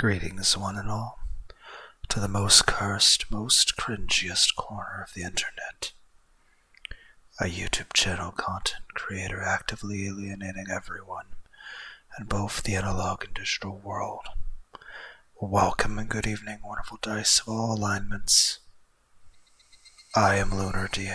Greetings, one and all, to the most cursed, most cringiest corner of the internet. A YouTube channel content creator actively alienating everyone in both the analog and digital world. Welcome and good evening, wonderful dice of all alignments. I am Lunar D8.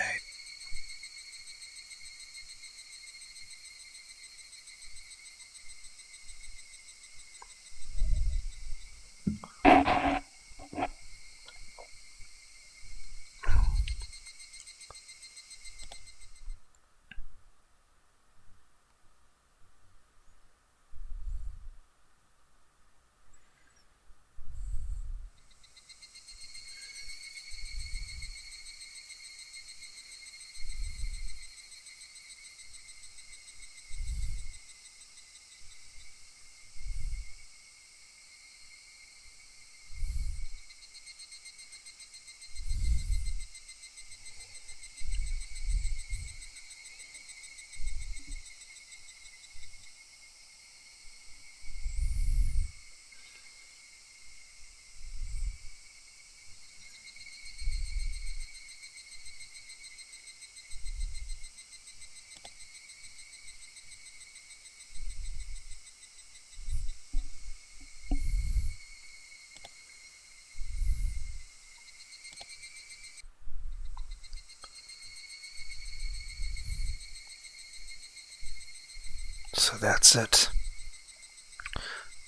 So that's it.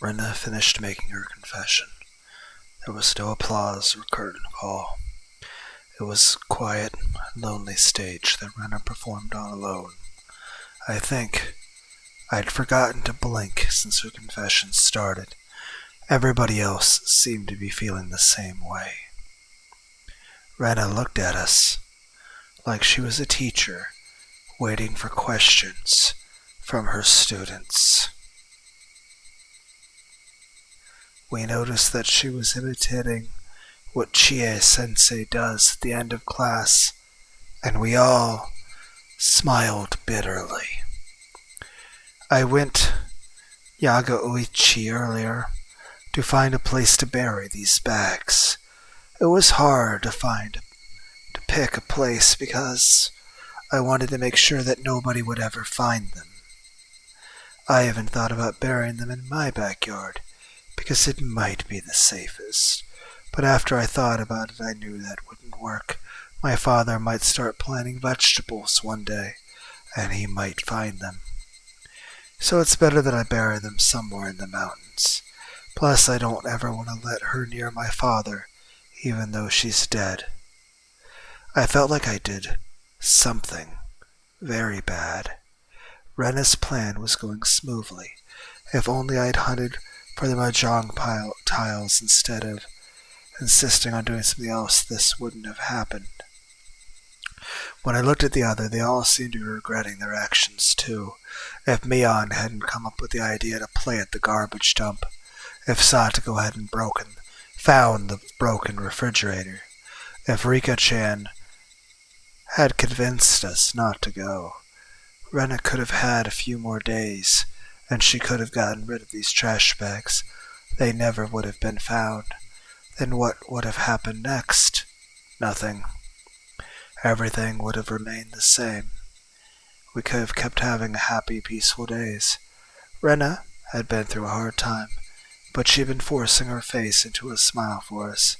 Rena finished making her confession. There was no applause or curtain call. It was a quiet, lonely stage that Rena performed on alone. I think I'd forgotten to blink since her confession started. Everybody else seemed to be feeling the same way. Rena looked at us like she was a teacher waiting for questions from her students. We noticed that she was imitating what Chie-sensei does at the end of class, and we all smiled bitterly. I went Yaga Uichi earlier to find a place to bury these bags. It was hard to pick a place because I wanted to make sure that nobody would ever find them. I even thought about burying them in my backyard, because it might be the safest. But after I thought about it, I knew that wouldn't work. My father might start planting vegetables one day, and he might find them. So it's better that I bury them somewhere in the mountains. Plus, I don't ever want to let her near my father, even though she's dead. I felt like I did something very bad. Rena's plan was going smoothly. If only I'd hunted for the mahjong tiles instead of insisting on doing something else, this wouldn't have happened. When I looked at the other, they all seemed to be regretting their actions too. If Mion hadn't come up with the idea to play at the garbage dump, if Satoko hadn't found the broken refrigerator, if Rika-chan had convinced us not to go, Rena could have had a few more days, and she could have gotten rid of these trash bags. They never would have been found. Then what would have happened next? Nothing. Everything would have remained the same. We could have kept having happy, peaceful days. Rena had been through a hard time, but she'd been forcing her face into a smile for us.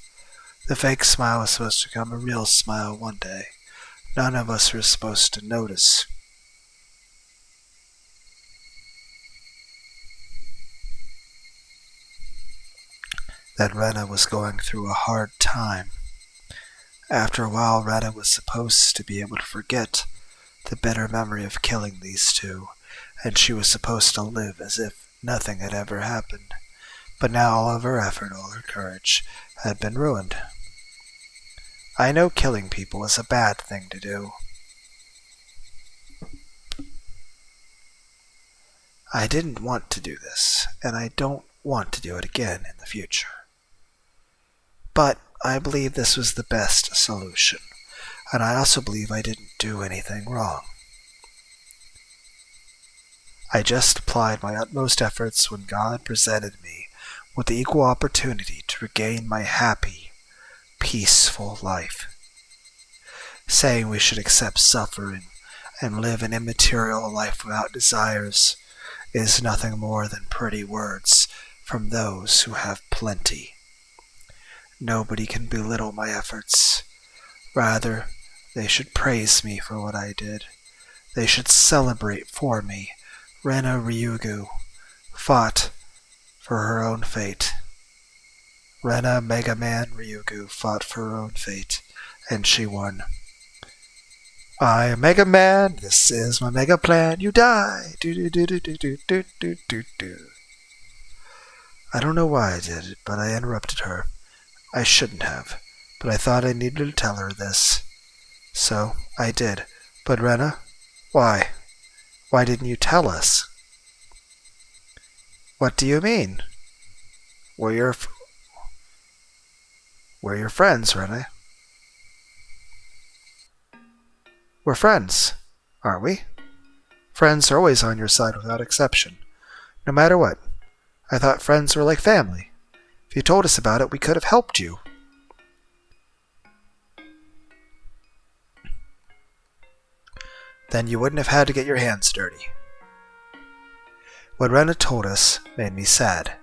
The fake smile was supposed to become a real smile one day. None of us were supposed to notice. That Rena was going through a hard time. After a while, Rena was supposed to be able to forget the bitter memory of killing these two, and she was supposed to live as if nothing had ever happened. But now all of her effort, all her courage, had been ruined. I know killing people is a bad thing to do. I didn't want to do this, and I don't want to do it again in the future. But I believe this was the best solution, and I also believe I didn't do anything wrong. I just applied my utmost efforts when God presented me with the equal opportunity to regain my happy, peaceful life. Saying we should accept suffering and live an immaterial life without desires is nothing more than pretty words from those who have plenty. Nobody can belittle my efforts. Rather, they should praise me for what I did. They should celebrate for me. Rena Ryugu fought for her own fate. Rena Mega Man Ryugu fought for her own fate, and she won. I am Mega Man, this is my mega plan, you die. I don't know why I did it, but I interrupted her. I shouldn't have, but I thought I needed to tell her this. So, I did. But Rena, why? Why didn't you tell us? What do you mean? We're your friends, Rena. We're friends, aren't we? Friends are always on your side without exception, no matter what. I thought friends were like family. If you told us about it, we could have helped you. Then you wouldn't have had to get your hands dirty. What Rena told us made me sad.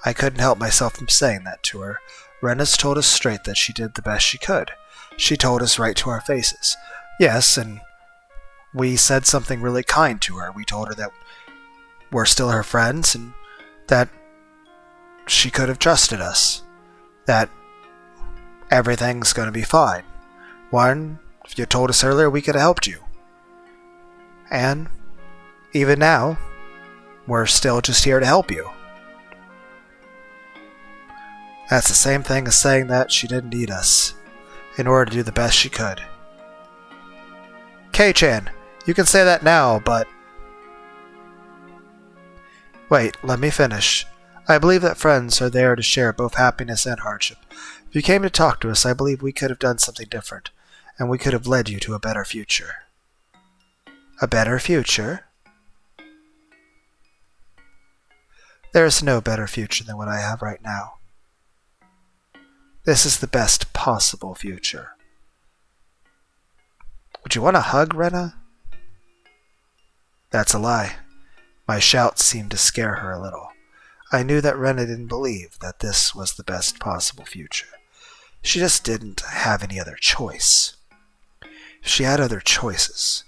I couldn't help myself from saying that to her. Rena's told us straight that she did the best she could. She told us right to our faces. Yes, and we said something really kind to her. We told her that we're still her friends and that she could have trusted us. That everything's going to be fine. One, if you told us earlier, we could have helped you. And even now, we're still just here to help you. That's the same thing as saying that she didn't need us in order to do the best she could. Kei-chan, you can say that now, but... Wait, let me finish. I believe that friends are there to share both happiness and hardship. If you came to talk to us, I believe we could have done something different, and we could have led you to a better future. A better future? There is no better future than what I have right now. This is the best possible future. Would you want a hug, Rena? That's a lie. My shout seemed to scare her a little. I knew that Rena didn't believe that this was the best possible future. She just didn't have any other choice. If she had other choices,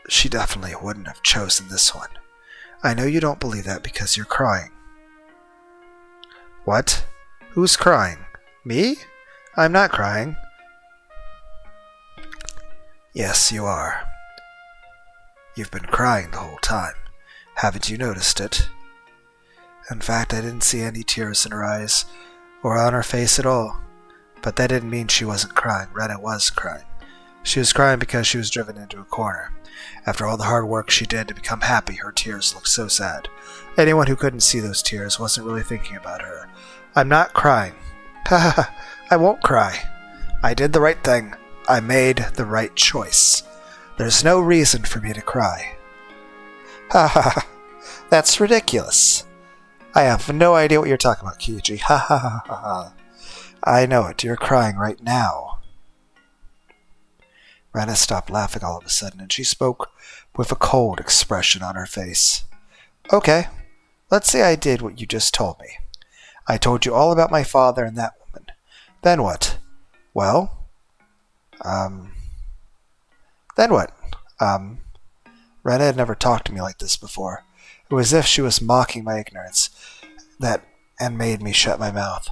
she definitely wouldn't have chosen this one. I know you don't believe that because you're crying. What? Who's crying? Me? I'm not crying. Yes, you are. You've been crying the whole time. Haven't you noticed it? In fact, I didn't see any tears in her eyes, or on her face at all. But that didn't mean she wasn't crying. Rena was crying. She was crying because she was driven into a corner. After all the hard work she did to become happy, her tears looked so sad. Anyone who couldn't see those tears wasn't really thinking about her. I'm not crying. Ha ha ha. I won't cry. I did the right thing. I made the right choice. There's no reason for me to cry. Ha ha ha. That's ridiculous. I have no idea what you're talking about, Kiji. Ha ha ha ha ha. I know it. You're crying right now. Rena stopped laughing all of a sudden, and she spoke with a cold expression on her face. Okay, let's say I did what you just told me. I told you all about my father and that woman. Then what? Well, then what? Rena had never talked to me like this before. It was as if she was mocking my ignorance, and made me shut my mouth.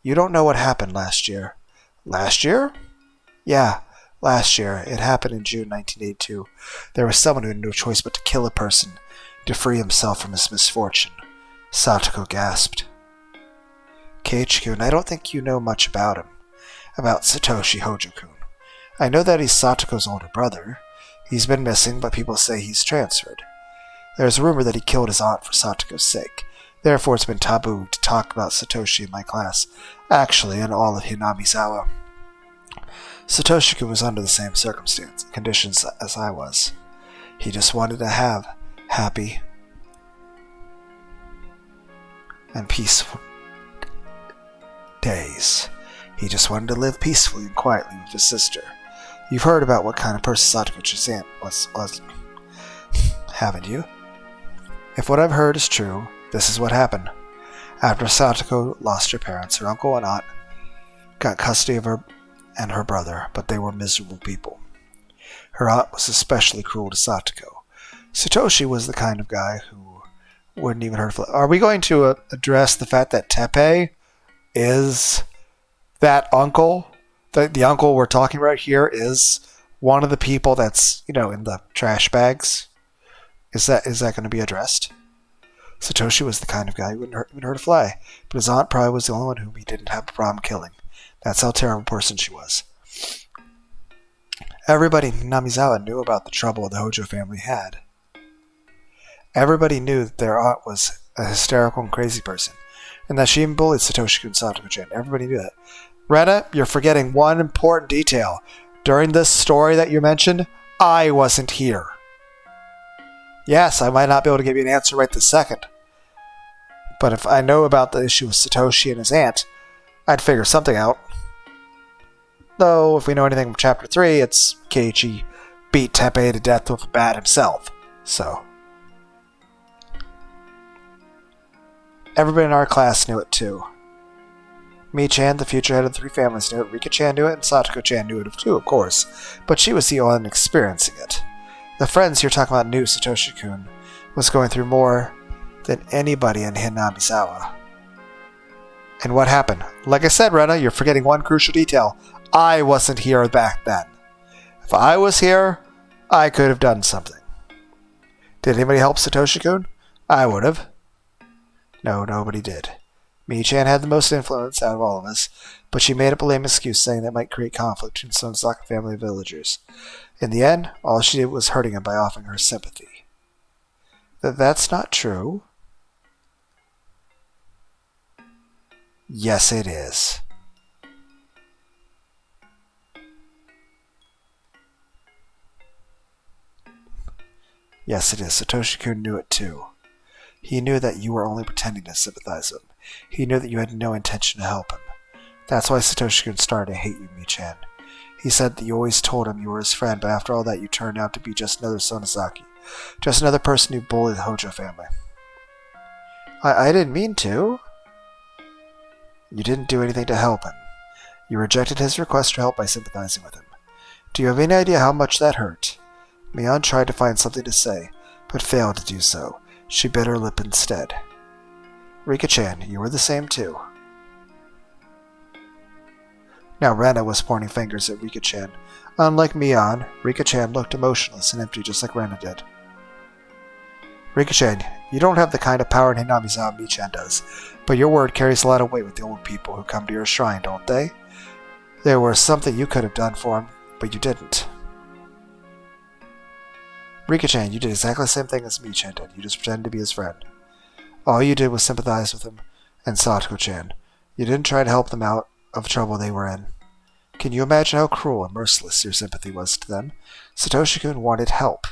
You don't know what happened last year. Last year? Yeah, last year. It happened in June 1982. There was someone who had no choice but to kill a person to free himself from his misfortune. Satoko gasped. Keiichi-kun, I don't think you know much about him. About Satoshi Hojo-kun. I know that he's Satoko's older brother. He's been missing, but people say he's transferred. There's a rumor that he killed his aunt for Satoko's sake. Therefore, it's been taboo to talk about Satoshi in my class. Actually, in all of Hinamizawa. Satoshi-kun was under the same conditions as I was. He just wanted to have happy and peaceful days. He just wanted to live peacefully and quietly with his sister. You've heard about what kind of person Satoko's aunt was, haven't you? If what I've heard is true, this is what happened. After Satoko lost her parents, her uncle and aunt got custody of her and her brother, but they were miserable people. Her aunt was especially cruel to Satoko. Satoshi was the kind of guy who wouldn't even hurt. Are we going to address the fact that Teppei is that uncle? The uncle we're talking about here is one of the people that's, in the trash bags. Is that going to be addressed? Satoshi was the kind of guy who wouldn't even hurt a fly, but his aunt probably was the only one whom he didn't have a problem killing. That's how terrible a person she was. Everybody in Namizawa knew about the trouble the Hojo family had. Everybody knew that their aunt was a hysterical and crazy person, and that she even bullied Satoshi and Satoko-chan. Everybody knew that. Rena, you're forgetting one important detail. During this story that you mentioned, I wasn't here. Yes, I might not be able to give you an answer right this second. But if I know about the issue with Satoshi and his aunt, I'd figure something out. Though, if we know anything from Chapter 3, it's Keiichi beat Teppei to death with a bat himself. So. Everybody in our class knew it too. Mi-chan, the future head of the three families, knew it. Rika-chan knew it, and Satoko-chan knew it too, of course. But she was the one experiencing it. The friends you're talking about knew Satoshi-kun was going through more than anybody in Hinamizawa. And what happened? Like I said, Rena, you're forgetting one crucial detail. I wasn't here back then. If I was here, I could have done something. Did anybody help Satoshi-kun? I would have. No, nobody did. Mi-chan had the most influence out of all of us, but she made up a lame excuse saying that might create conflict between Sonozaka family and villagers. In the end, all she did was hurting him by offering her sympathy. That's not true. Yes, it is. Yes, it is. Satoshi-kun knew it too. He knew that you were only pretending to sympathize with him. He knew that you had no intention to help him. That's why Satoshi-kun started to hate you, Mi-chan. He said that you always told him you were his friend, but after all that you turned out to be just another Sonozaki. Just another person who bullied the Hojo family. I didn't mean to. You didn't do anything to help him. You rejected his request for help by sympathizing with him. Do you have any idea how much that hurt? Mion tried to find something to say, but failed to do so. She bit her lip instead. Rika-chan, you were the same too. Now Rena was pointing fingers at Rika-chan. Unlike Mion, Rika-chan looked emotionless and empty just like Rena did. Rika-chan, you don't have the kind of power in Hinamizawa Mi-chan does, but your word carries a lot of weight with the old people who come to your shrine, don't they? There was something you could have done for him, but you didn't. Rika-chan, you did exactly the same thing as Mi-chan did. You just pretended to be his friend. All you did was sympathize with him and Satoko-chan. You didn't try to help them out of trouble they were in. Can you imagine how cruel and merciless your sympathy was to them? Satoshi-kun wanted help.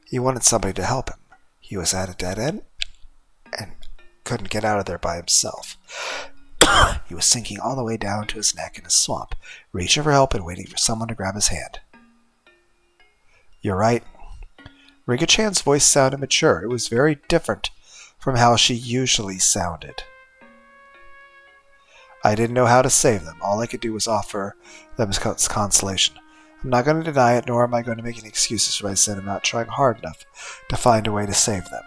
He wanted somebody to help him. He was at a dead end and couldn't get out of there by himself. He was sinking all the way down to his neck in a swamp, reaching for help and waiting for someone to grab his hand. You're right. Rika-chan's voice sounded mature. It was very different from how she usually sounded. I didn't know how to save them. All I could do was offer them consolation. I'm not going to deny it, nor am I going to make any excuses for my sin of not trying hard enough to find a way to save them.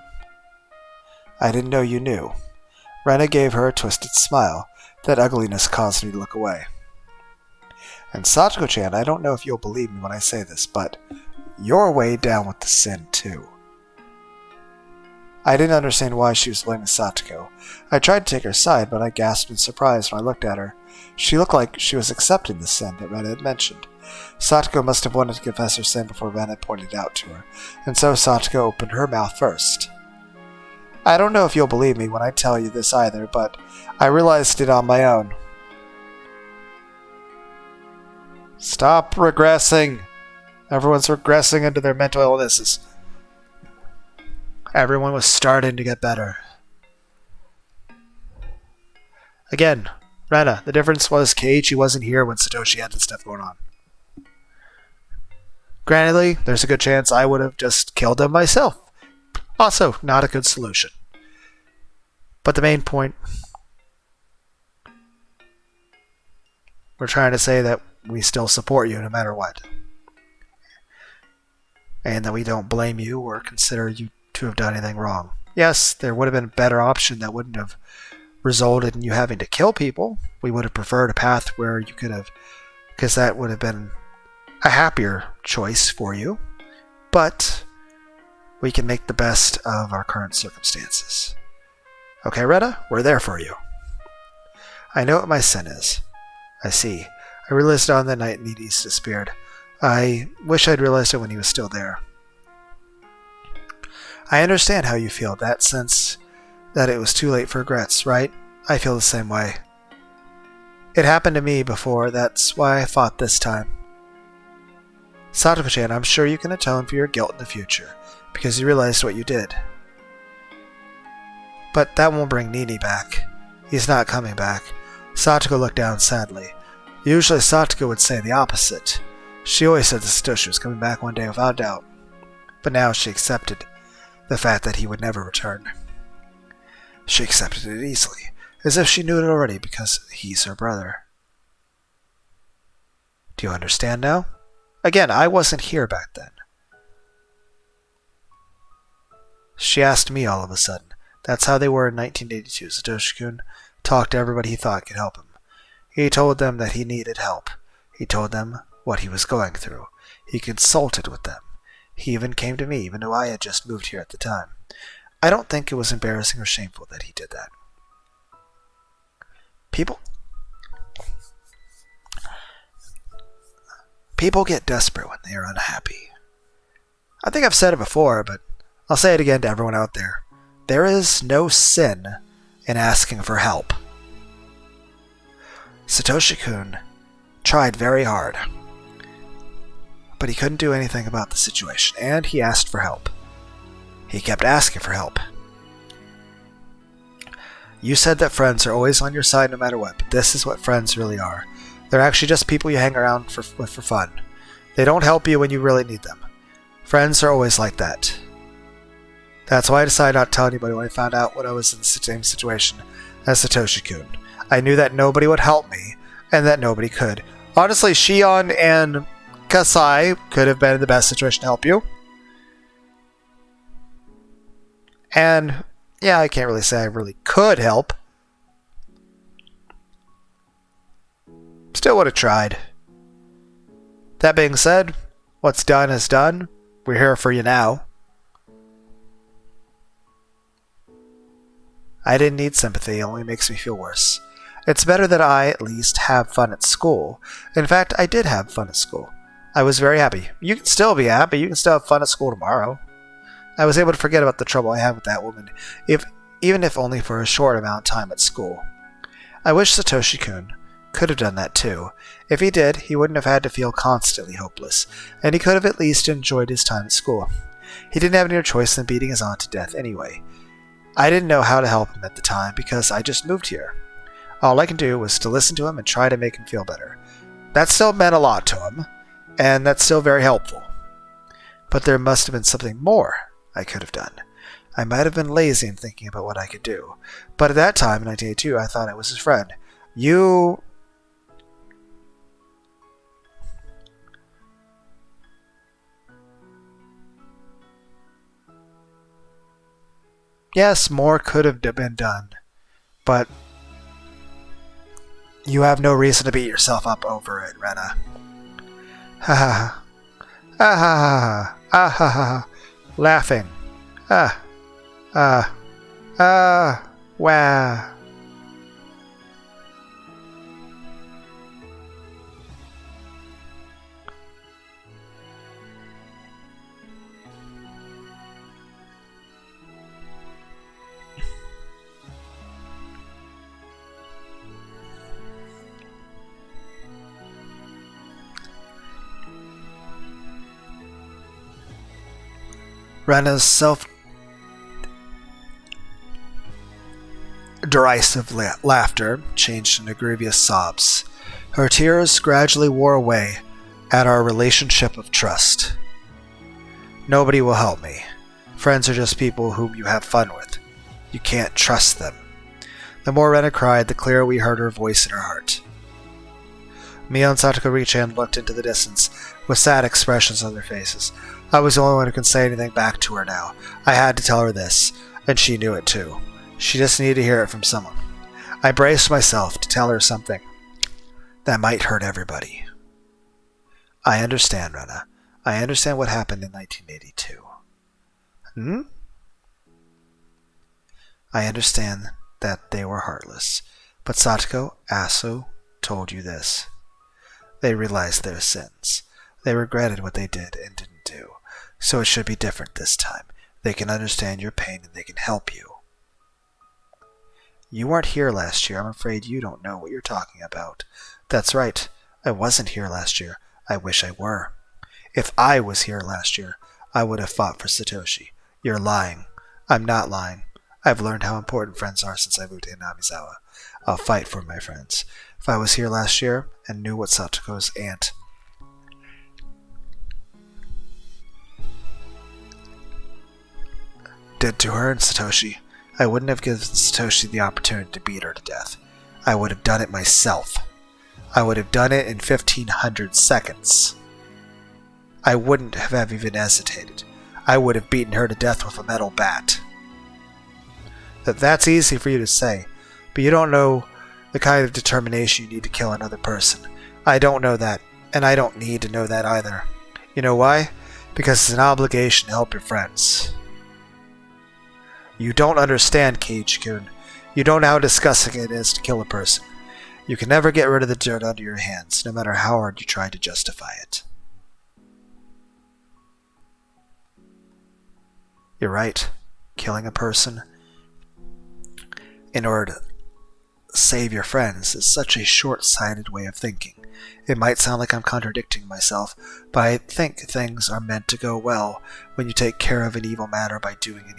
I didn't know you knew. Rena gave her a twisted smile. That ugliness caused me to look away. And Satoko-chan, I don't know if you'll believe me when I say this, but you're way down with the sin, too. I didn't understand why she was blaming Satoko. I tried to take her side, but I gasped in surprise when I looked at her. She looked like she was accepting the sin that Rena had mentioned. Satoko must have wanted to confess her sin before Rena pointed it out to her, and so Satoko opened her mouth first. I don't know if you'll believe me when I tell you this either, but I realized it on my own. Stop regressing. Everyone's regressing into their mental illnesses. Everyone was starting to get better. Again, Rena, the difference was Keiichi wasn't here when Satoshi had this stuff going on. Granted, there's a good chance I would have just killed him myself. Also, not a good solution. But the main point, we're trying to say that we still support you no matter what. And that we don't blame you or consider you to have done anything wrong. Yes, there would have been a better option that wouldn't have resulted in you having to kill people. We would have preferred a path where you could have, because that would have been a happier choice for you. But we can make the best of our current circumstances. Okay, Retta, we're there for you. I know what my sin is. I see. I realized it on the night Needy's disappeared. I wish I'd realized it when he was still there. I understand how you feel, that sense that it was too late for regrets, right? I feel the same way. It happened to me before, that's why I fought this time. Satoko-chan, I'm sure you can atone for your guilt in the future, because you realized what you did. But that won't bring Nini back. He's not coming back. Satoko looked down sadly. Usually Satoko would say the opposite. She always said that Satoshi was coming back one day without doubt. But now she accepted the fact that he would never return. She accepted it easily, as if she knew it already because he's her brother. Do you understand now? Again, I wasn't here back then. She asked me all of a sudden. That's how they were in 1982. Satoshi-kun talked to everybody he thought could help him. He told them that he needed help. He told them what he was going through. He consulted with them. He even came to me, even though I had just moved here at the time. I don't think it was embarrassing or shameful that he did that. People get desperate when they are unhappy. I think I've said it before, but I'll say it again to everyone out there. There is no sin in asking for help. Satoshi-kun tried very hard, but he couldn't do anything about the situation, and he asked for help. He kept asking for help. You said that friends are always on your side no matter what, but this is what friends really are. They're actually just people you hang around with for fun. They don't help you when you really need them. Friends are always like that. That's why I decided not to tell anybody when I found out when I was in the same situation as Satoshi-kun. I knew that nobody would help me, and that nobody could. Honestly, Shion and Kasai could have been in the best situation to help you. And, yeah, I can't really say I really could help. Still would have tried. That being said, what's done is done. We're here for you now. I didn't need sympathy, it only makes me feel worse. It's better that I, at least, have fun at school. In fact, I did have fun at school. I was very happy. You can still be happy, you can still have fun at school tomorrow. I was able to forget about the trouble I had with that woman, even if only for a short amount of time at school. I wish Satoshi-kun could have done that too. If he did, he wouldn't have had to feel constantly hopeless, and he could have at least enjoyed his time at school. He didn't have any other choice than beating his aunt to death anyway. I didn't know how to help him at the time because I just moved here. All I can do was to listen to him and try to make him feel better. That still meant a lot to him, and that's still very helpful. But there must have been something more I could have done. I might have been lazy in thinking about what I could do, but at that time, in 1982, I thought I was his friend. Yes, more could have been done, but you have no reason to beat yourself up over it, Rena. Ha ha ha. Ah ha ha. Ah ha ha. Laughing. Wah. Rena's derisive laughter changed into grievous sobs. Her tears gradually wore away at our relationship of trust. Nobody will help me. Friends are just people whom you have fun with. You can't trust them. The more Rena cried, the clearer we heard her voice in her heart. Mio and Satoko reached in and looked into the distance, with sad expressions on their faces. I was the only one who could say anything back to her now. I had to tell her this, and she knew it too. She just needed to hear it from someone. I braced myself to tell her something that might hurt everybody. I understand, Rena. I understand what happened in 1982. I understand that they were heartless. But Satoko, Aso, told you this. They realized their sins. They regretted what they did and didn't do. So it should be different this time. They can understand your pain and they can help you. You weren't here last year. I'm afraid you don't know what you're talking about. That's right. I wasn't here last year. I wish I were. If I was here last year, I would have fought for Satoshi. You're lying. I'm not lying. I've learned how important friends are since I moved to Hinamizawa. I'll fight for my friends. If I was here last year and knew what Satoko's aunt did to her and Satoshi, I wouldn't have given Satoshi the opportunity to beat her to death. I would have done it myself. I would have done it in 1500 seconds. I wouldn't have even hesitated. I would have beaten her to death with a metal bat. That's easy for you to say, but you don't know the kind of determination you need to kill another person. I don't know that, and I don't need to know that either. You know why? Because it's an obligation to help your friends. You don't understand, Keiichi-kun. You don't know how disgusting it is to kill a person. You can never get rid of the dirt under your hands, no matter how hard you try to justify it. You're right. Killing a person in order to save your friends is such a short-sighted way of thinking. It might sound like I'm contradicting myself, but I think things are meant to go well when you take care of an evil matter by doing an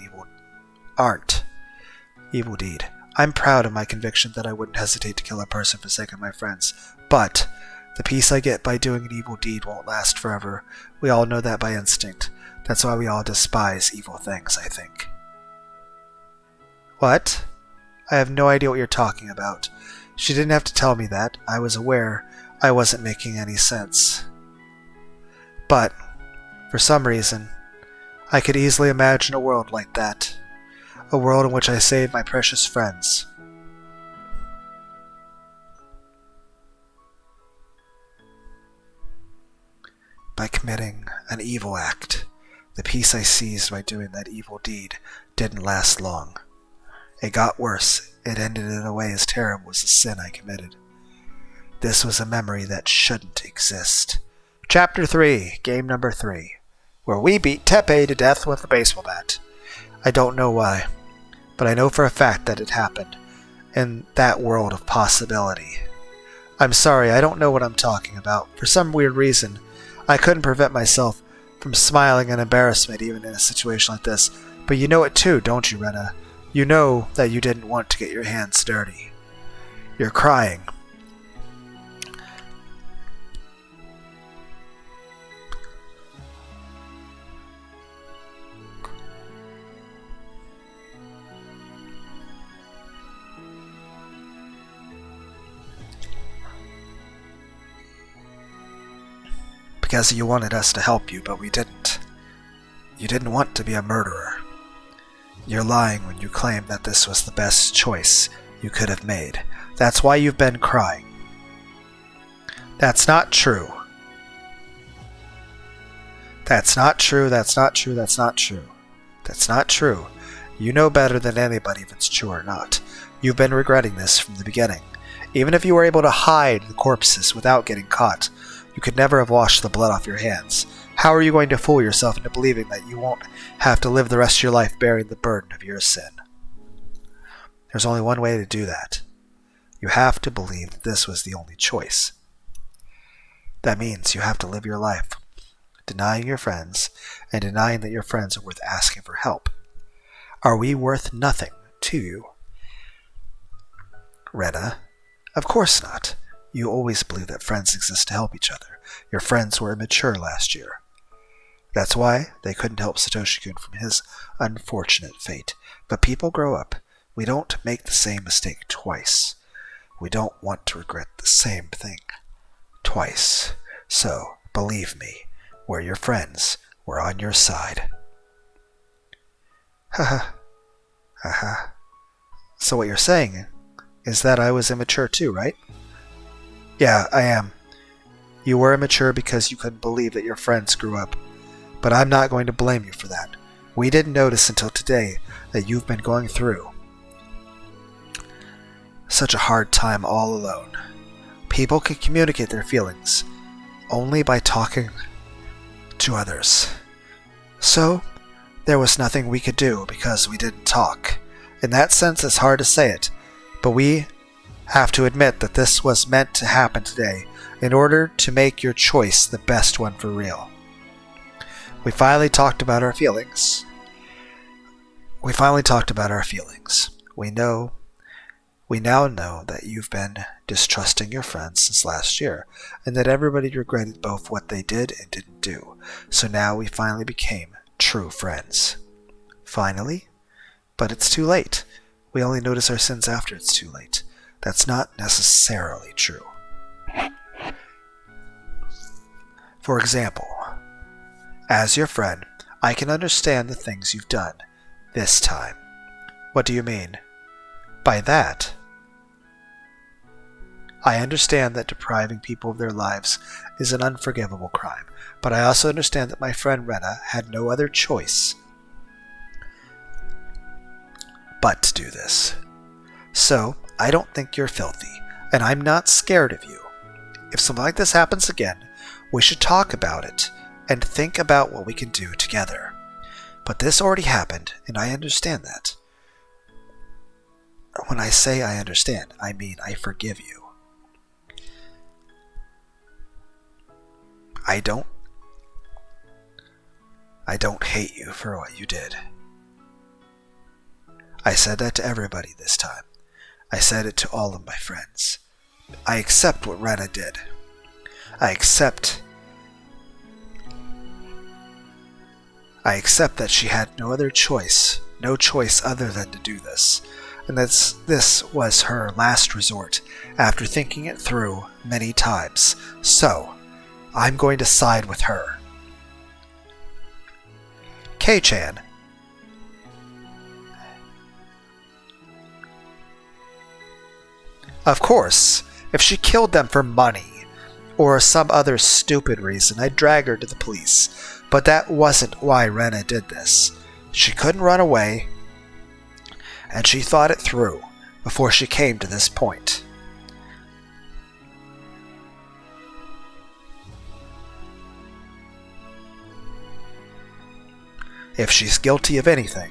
evil deed. I'm proud of my conviction that I wouldn't hesitate to kill a person for the sake of my friends, but the peace I get by doing an evil deed won't last forever. We all know that by instinct. That's why we all despise evil things, I think. What? I have no idea what you're talking about. She didn't have to tell me that. I was aware I wasn't making any sense. But, for some reason, I could easily imagine a world like that. A world in which I saved my precious friends. By committing an evil act. The peace I seized by doing that evil deed didn't last long. It got worse. It ended in a way as terrible as the sin I committed. This was a memory that shouldn't exist. Chapter 3, Game Number 3, where we beat Teppei to death with a baseball bat. I don't know why, but I know for a fact that it happened, in that world of possibility. I'm sorry, I don't know what I'm talking about. For some weird reason, I couldn't prevent myself from smiling in embarrassment even in a situation like this. But you know it too, don't you, Rena? You know that you didn't want to get your hands dirty. You're crying. Because you wanted us to help you, but we didn't. You didn't want to be a murderer. You're lying when you claim that this was the best choice you could have made. That's why you've been crying. That's not true. That's not true, that's not true, that's not true. That's not true. You know better than anybody if it's true or not. You've been regretting this from the beginning. Even if you were able to hide the corpses without getting caught, you could never have washed the blood off your hands. How are you going to fool yourself into believing that you won't have to live the rest of your life bearing the burden of your sin? There's only one way to do that. You have to believe that this was the only choice. That means you have to live your life denying your friends, and denying that your friends are worth asking for help. Are we worth nothing to you? Rena, of course not. You always believe that friends exist to help each other. Your friends were immature last year. That's why they couldn't help Satoshi-kun from his unfortunate fate. But people grow up. We don't make the same mistake twice. We don't want to regret the same thing twice. So, believe me, we're your friends. We're on your side. Haha. Haha. So what you're saying is that I was immature too, right? Yeah, I am. You were immature because you couldn't believe that your friends grew up. But I'm not going to blame you for that. We didn't notice until today that you've been going through such a hard time all alone. People can communicate their feelings only by talking to others. So, there was nothing we could do because we didn't talk. In that sense, it's hard to say it, but we have to admit that this was meant to happen today in order to make your choice the best one for real. We finally talked about our feelings. We now know that you've been distrusting your friends since last year, and that everybody regretted both what they did and didn't do. So now we finally became true friends. Finally? But it's too late. We only notice our sins after it's too late. That's not necessarily true. For example, as your friend, I can understand the things you've done this time. What do you mean by that? I understand that depriving people of their lives is an unforgivable crime, but I also understand that my friend Rena had no other choice but to do this. So, I don't think you're filthy, and I'm not scared of you. If something like this happens again, we should talk about it and think about what we can do together. But this already happened, and I understand that. When I say I understand, I mean I forgive you. I don't hate you for what you did. I said that to everybody this time. I said it to all of my friends. I accept what Rena did. I accept that she had no choice other than to do this, and that this was her last resort after thinking it through many times. So, I'm going to side with her. Kei-chan. Of course, if she killed them for money, or some other stupid reason, I'd drag her to the police. But that wasn't why Rena did this. She couldn't run away, and she thought it through before she came to this point. If she's guilty of anything,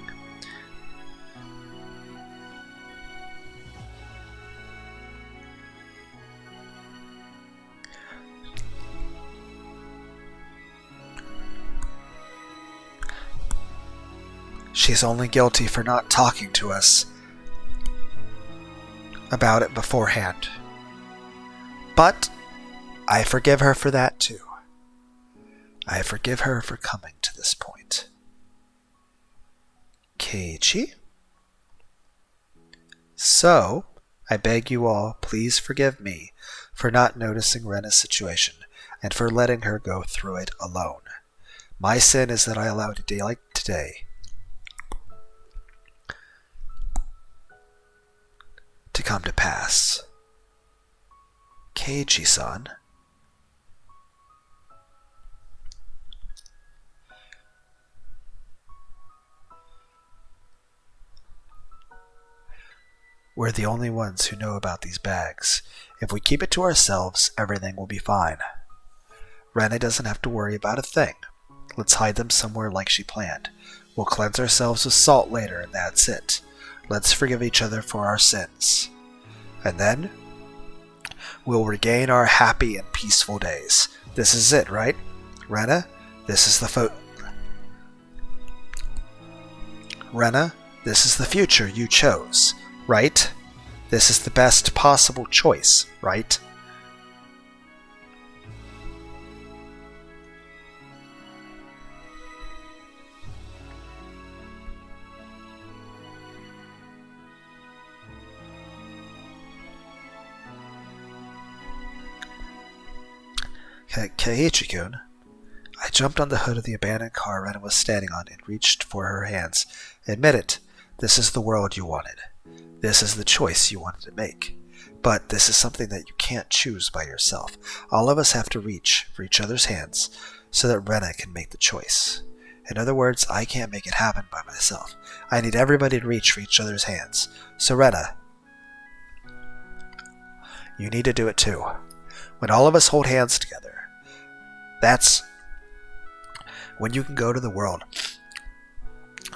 she's only guilty for not talking to us about it beforehand. But I forgive her for that too. I forgive her for coming to this point. Keiichi? So, I beg you all, please forgive me for not noticing Rena's situation and for letting her go through it alone. My sin is that I allowed a day like today to come to pass. Keiichi-san. We're the only ones who know about these bags. If we keep it to ourselves, everything will be fine. Rena doesn't have to worry about a thing. Let's hide them somewhere like she planned. We'll cleanse ourselves with salt later, and that's it. Let's forgive each other for our sins. And then, we'll regain our happy and peaceful days. This is it, right? Rena, This is the Rena, this is the future you chose, right? This is the best possible choice, right? Keiichi-kun. I jumped on the hood of the abandoned car Rena was standing on and reached for her hands. Admit it, this is the world you wanted. This is the choice you wanted to make. But this is something that you can't choose by yourself. All of us have to reach for each other's hands so that Rena can make the choice. In other words, I can't make it happen by myself. I need everybody to reach for each other's hands. So Rena, you need to do it too. When all of us hold hands together, that's when you can go to the world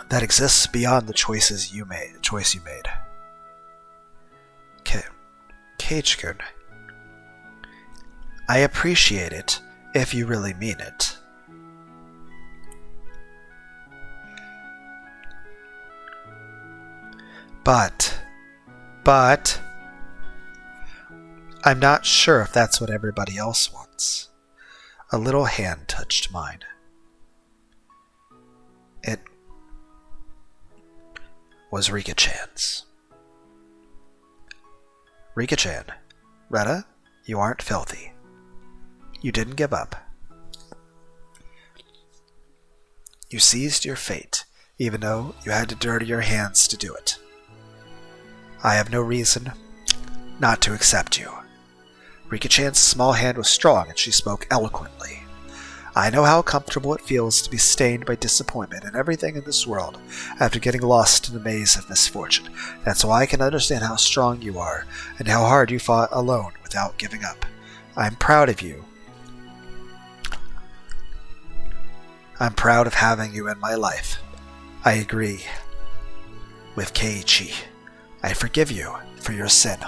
that exists beyond the choice you made. Keiichi-kun, I appreciate it if you really mean it. But I'm not sure if that's what everybody else wants. A little hand touched mine. It was Rika-chan's. Rika-chan, Rena, you aren't filthy. You didn't give up. You seized your fate, even though you had to dirty your hands to do it. I have no reason not to accept you. Rika-chan's small hand was strong and she spoke eloquently. I know how comfortable it feels to be stained by disappointment and everything in this world after getting lost in the maze of misfortune. That's why I can understand how strong you are and how hard you fought alone without giving up. I'm proud of you. I'm proud of having you in my life. I agree with Keiichi. I forgive you for your sin.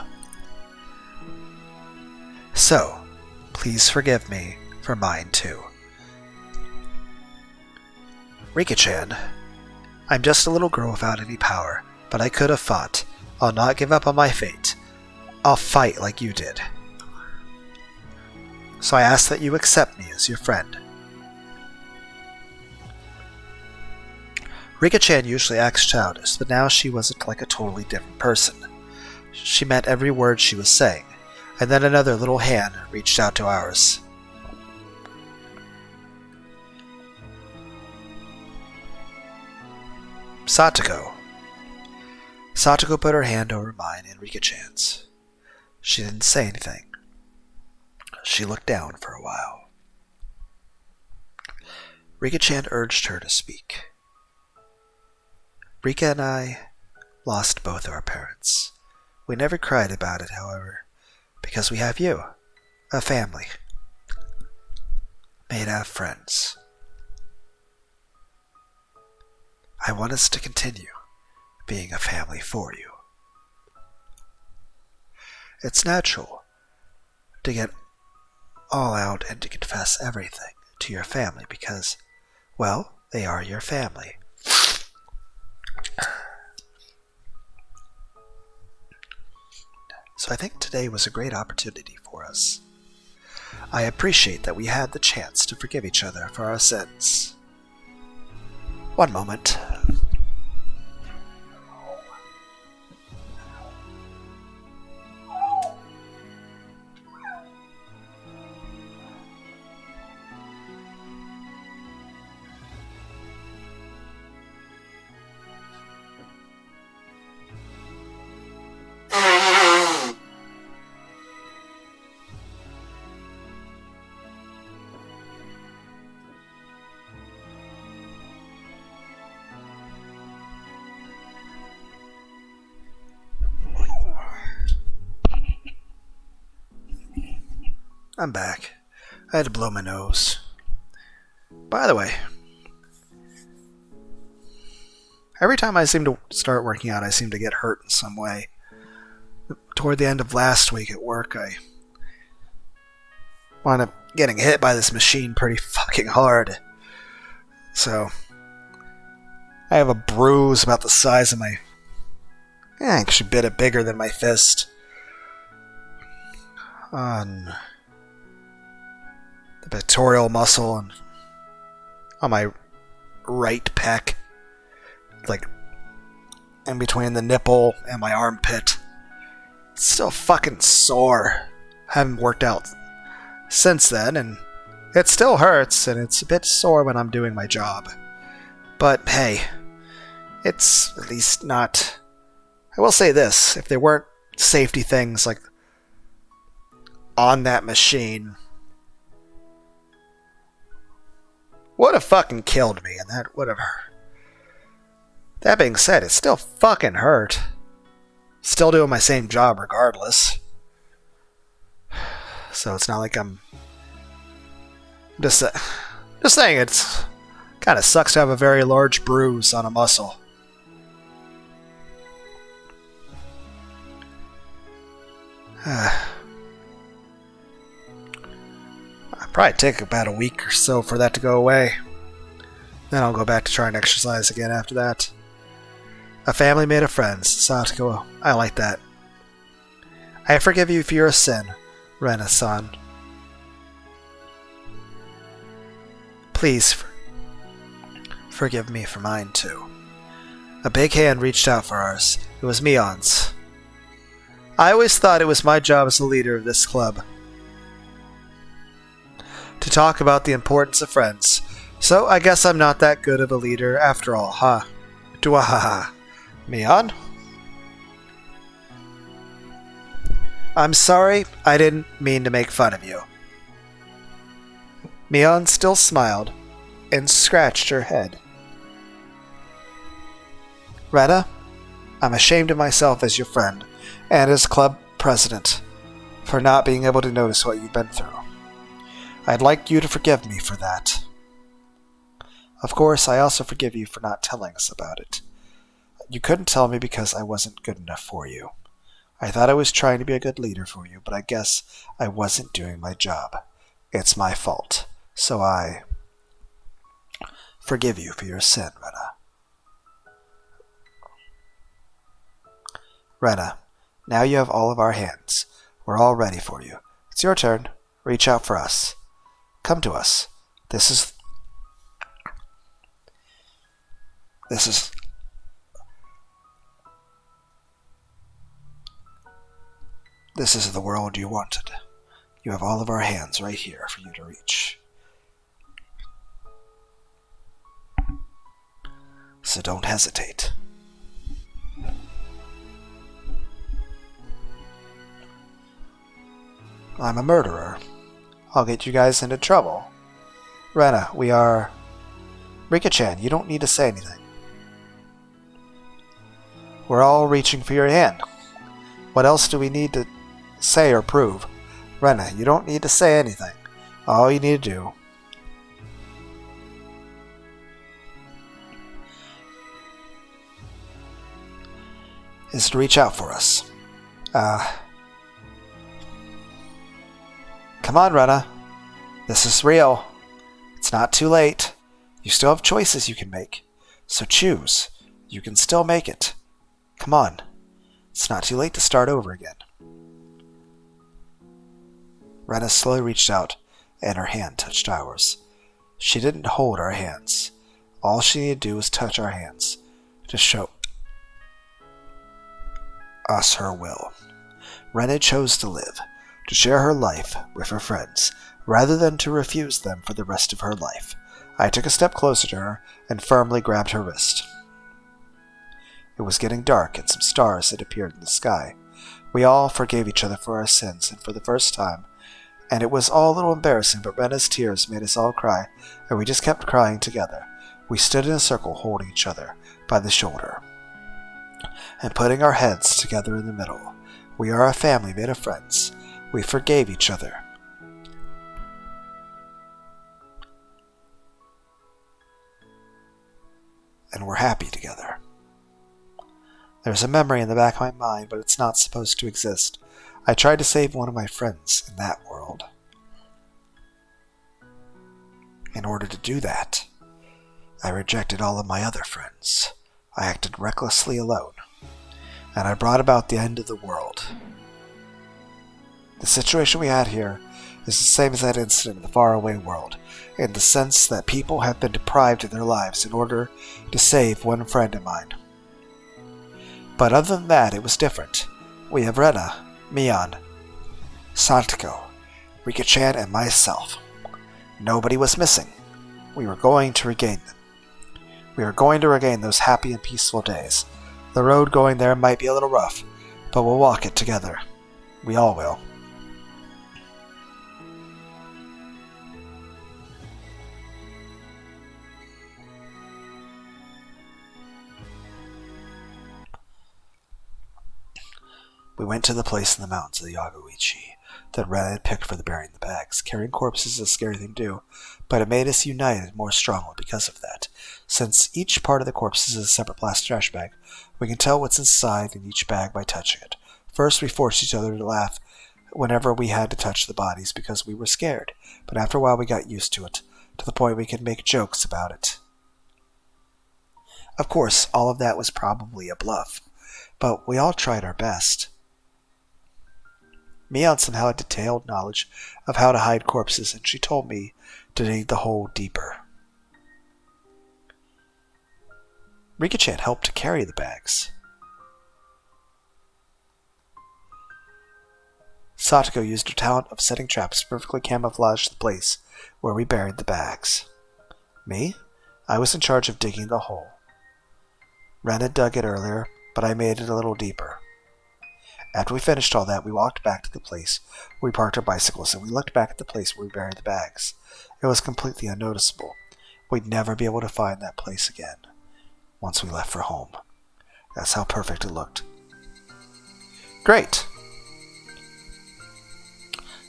So, please forgive me for mine too. Rika-chan, I'm just a little girl without any power, but I could have fought. I'll not give up on my fate. I'll fight like you did. So I ask that you accept me as your friend. Rika-chan usually acts childish, but now she wasn't like a totally different person. She meant every word she was saying, and then another little hand reached out to ours. Satoko. Satoko put her hand over mine and Rika-chan's. She didn't say anything. She looked down for a while. Rika-chan urged her to speak. Rika and I lost both our parents. We never cried about it, however, because we have you, a family, made out of friends. I want us to continue being a family for you. It's natural to get all out and to confess everything to your family because, well, they are your family. So I think today was a great opportunity for us. I appreciate that we had the chance to forgive each other for our sins. One moment. I'm back. I had to blow my nose. By the way, every time I seem to start working out, I seem to get hurt in some way. Toward the end of last week at work, I wound up getting hit by this machine pretty fucking hard. So, I have a bruise about the size of my... actually a bit bigger than my fist. On the pectoral muscle and on my right pec. Like, in between the nipple and my armpit. It's still fucking sore. Haven't worked out since then, and it still hurts, and it's a bit sore when I'm doing my job. But hey, it's at least not... I will say this, if there weren't safety things like on that machine, would have fucking killed me, and that would have hurt. That being said, it still fucking hurt. Still doing my same job regardless. So it's not like I'm just saying it's kind of sucks to have a very large bruise on a muscle. I'll probably take about a week or so for that to go away. Then I'll go back to try and exercise again after that. A family made of friends. Satoko, I like that. I forgive you for your sin, Rena-san. Please forgive me for mine too. A big hand reached out for ours. It was Mion's. I always thought it was my job as the leader of this club to talk about the importance of friends. So I guess I'm not that good of a leader after all, huh? Dwahaha. Mion? I'm sorry, I didn't mean to make fun of you. Mion still smiled and scratched her head. Rena, I'm ashamed of myself as your friend and as club president for not being able to notice what you've been through. I'd like you to forgive me for that. Of course, I also forgive you for not telling us about it. You couldn't tell me because I wasn't good enough for you. I thought I was trying to be a good leader for you, but I guess I wasn't doing my job. It's my fault. So I forgive you for your sin, Rena. Rena, now you have all of our hands. We're all ready for you. It's your turn. Reach out for us. Come to us. This is the world you wanted. You have all of our hands right here for you to reach. So don't hesitate. I'm a murderer. I'll get you guys into trouble. Rena, we are... Rika-chan, you don't need to say anything. We're all reaching for your hand. What else do we need to say or prove? Rena, you don't need to say anything. All you need to do is to reach out for us. Come on, Rena. This is real. It's not too late. You still have choices you can make. So choose. You can still make it. Come on. It's not too late to start over again. Rena slowly reached out, and her hand touched ours. She didn't hold our hands. All she needed to do was touch our hands to show us her will. Rena chose to live, to share her life with her friends, rather than to refuse them for the rest of her life. I took a step closer to her and firmly grabbed her wrist. It was getting dark, and some stars had appeared in the sky. We all forgave each other for our sins, and for the first time, and it was all a little embarrassing, but Rena's tears made us all cry, and we just kept crying together. We stood in a circle holding each other by the shoulder and putting our heads together in the middle. We are a family made of friends. We forgave each other. And we're happy together. There's a memory in the back of my mind, but it's not supposed to exist. I tried to save one of my friends in that world. In order to do that, I rejected all of my other friends. I acted recklessly alone. And I brought about the end of the world. The situation we had here is the same as that incident in the faraway world, in the sense that people have been deprived of their lives in order to save one friend of mine. But other than that, it was different. We have Rena, Mion, Satoko, Rika-chan, and myself. Nobody was missing. We were going to regain them. We are going to regain those happy and peaceful days. The road going there might be a little rough, but we'll walk it together. We all will. We went to the place in the mountains of the Yaguichi that Ren had picked for the burying the bags. Carrying corpses is a scary thing to do, but it made us united more strongly because of that. Since each part of the corpse is a separate plastic trash bag, we can tell what's inside in each bag by touching it. First, we forced each other to laugh whenever we had to touch the bodies because we were scared, but after a while we got used to it, to the point we could make jokes about it. Of course, all of that was probably a bluff, but we all tried our best. Mion somehow had detailed knowledge of how to hide corpses, and she told me to dig the hole deeper. Rika-chan helped to carry the bags. Satoko used her talent of setting traps to perfectly camouflage the place where we buried the bags. Me? I was in charge of digging the hole. Ren had dug it earlier, but I made it a little deeper. After we finished all that, we walked back to the place where we parked our bicycles, and we looked back at the place where we buried the bags. It was completely unnoticeable. We'd never be able to find that place again once we left for home. That's how perfect it looked. Great!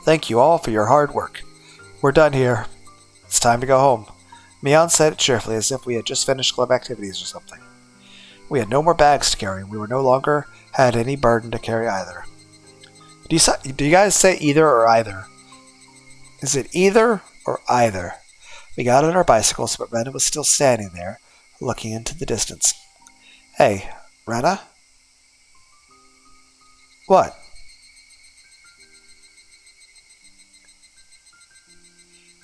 Thank you all for your hard work. We're done here. It's time to go home. Mion said it cheerfully, as if we had just finished club activities or something. We had no more bags to carry, and we were no longer had any burden to carry either. Do you guys say either or either? Is it either or either? We got on our bicycles, but Rena was still standing there, looking into the distance. Hey, Rena? What?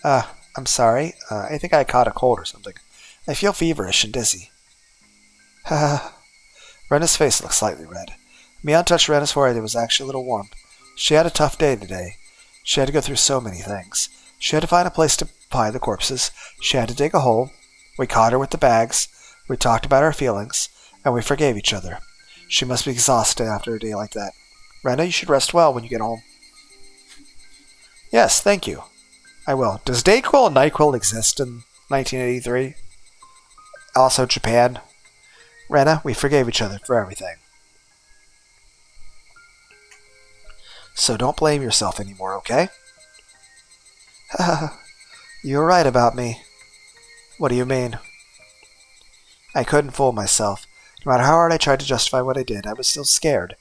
I'm sorry. I think I caught a cold or something. I feel feverish and dizzy. Haha. Rena's face looked slightly red. Mion touched Rena's forehead. It was actually a little warm. She had a tough day today. She had to go through so many things. She had to find a place to hide the corpses. She had to dig a hole. We caught her with the bags. We talked about our feelings. And we forgave each other. She must be exhausted after a day like that. Rena, you should rest well when you get home. Yes, thank you. I will. Does Dayquil and NyQuil exist in 1983? Also Japan? Rena, we forgave each other for everything. So don't blame yourself anymore, okay? Haha, you were right about me. What do you mean? I couldn't fool myself. No matter how hard I tried to justify what I did, I was still scared.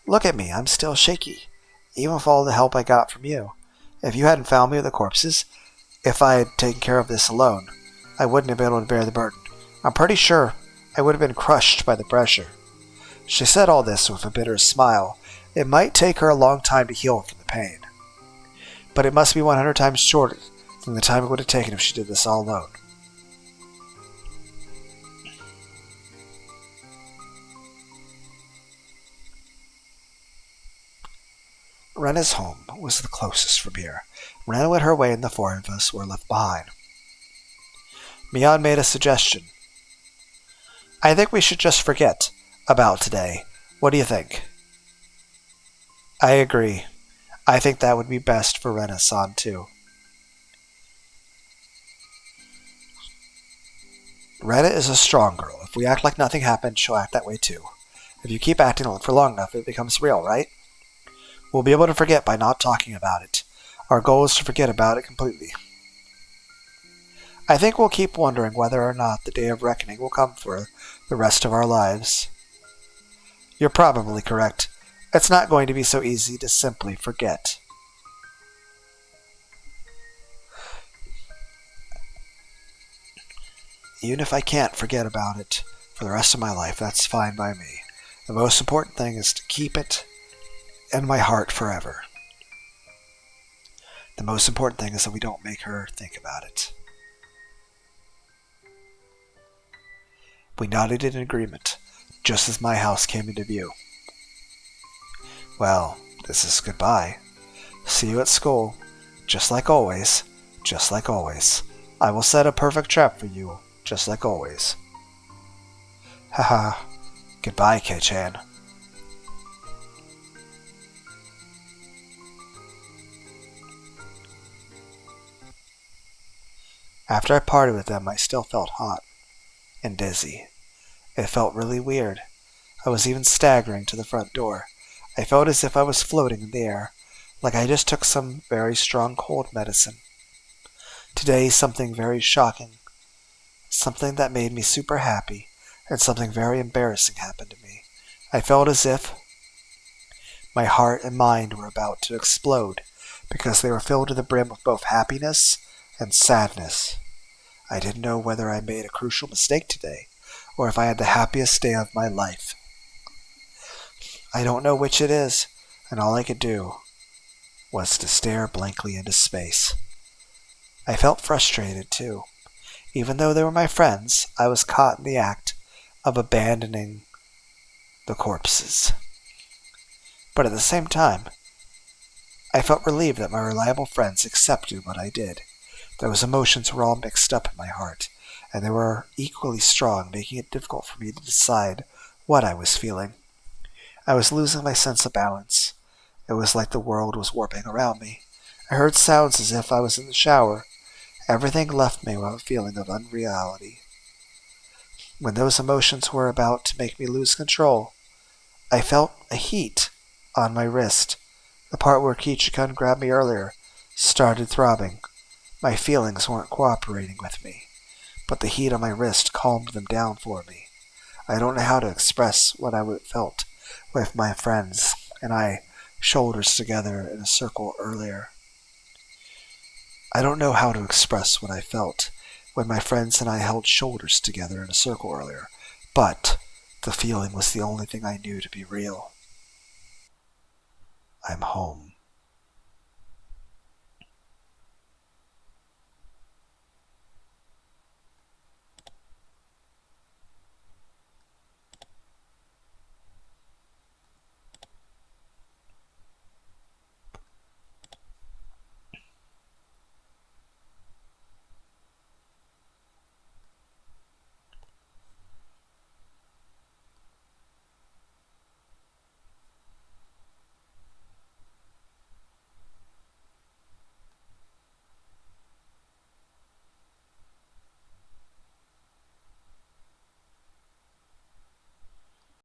Look at me, I'm still shaky. Even with all the help I got from you. If you hadn't found me with the corpses, if I had taken care of this alone, I wouldn't have been able to bear the burden. I'm pretty sure I would have been crushed by the pressure. She said all this with a bitter smile. It might take her a long time to heal from the pain. But it must be 100 times shorter than the time it would have taken if she did this all alone. Rena's home was the closest from here. Rena went her way and the four of us were left behind. Mion made a suggestion. I think we should just forget about today. What do you think? I agree. I think that would be best for Rena-san too. Rena is a strong girl. If we act like nothing happened, she'll act that way too. If you keep acting for long enough, it becomes real, right? We'll be able to forget by not talking about it. Our goal is to forget about it completely. I think we'll keep wondering whether or not the day of reckoning will come for the rest of our lives. You're probably correct. It's not going to be so easy to simply forget. Even if I can't forget about it for the rest of my life, that's fine by me. The most important thing is to keep it in my heart forever. The most important thing is that we don't make her think about it. We nodded in agreement, just as my house came into view. Well, this is goodbye. See you at school. Just like always. Just like always. I will set a perfect trap for you. Just like always. Haha. Goodbye, Kei-chan. After I parted with them, I still felt hot and dizzy. It felt really weird. I was even staggering to the front door. I felt as if I was floating in the air, like I just took some very strong cold medicine. Today, something very shocking, something that made me super happy, and something very embarrassing happened to me. I felt as if my heart and mind were about to explode, because they were filled to the brim with both happiness and sadness. I didn't know whether I made a crucial mistake today, or if I had the happiest day of my life. I don't know which it is, and all I could do was to stare blankly into space. I felt frustrated, too. Even though they were my friends, I was caught in the act of abandoning the corpses. But at the same time, I felt relieved that my reliable friends accepted what I did. Those emotions were all mixed up in my heart, and they were equally strong, making it difficult for me to decide what I was feeling. I was losing my sense of balance. It was like the world was warping around me. I heard sounds as if I was in the shower. Everything left me with a feeling of unreality. When those emotions were about to make me lose control, I felt a heat on my wrist. The part where Kichikun grabbed me earlier started throbbing. My feelings weren't cooperating with me, but the heat on my wrist calmed them down for me. I don't know how to express what I felt with my friends and I shoulders together in a circle earlier. I don't know how to express what I felt when my friends and I held shoulders together in a circle earlier, but the feeling was the only thing I knew to be real. I'm home.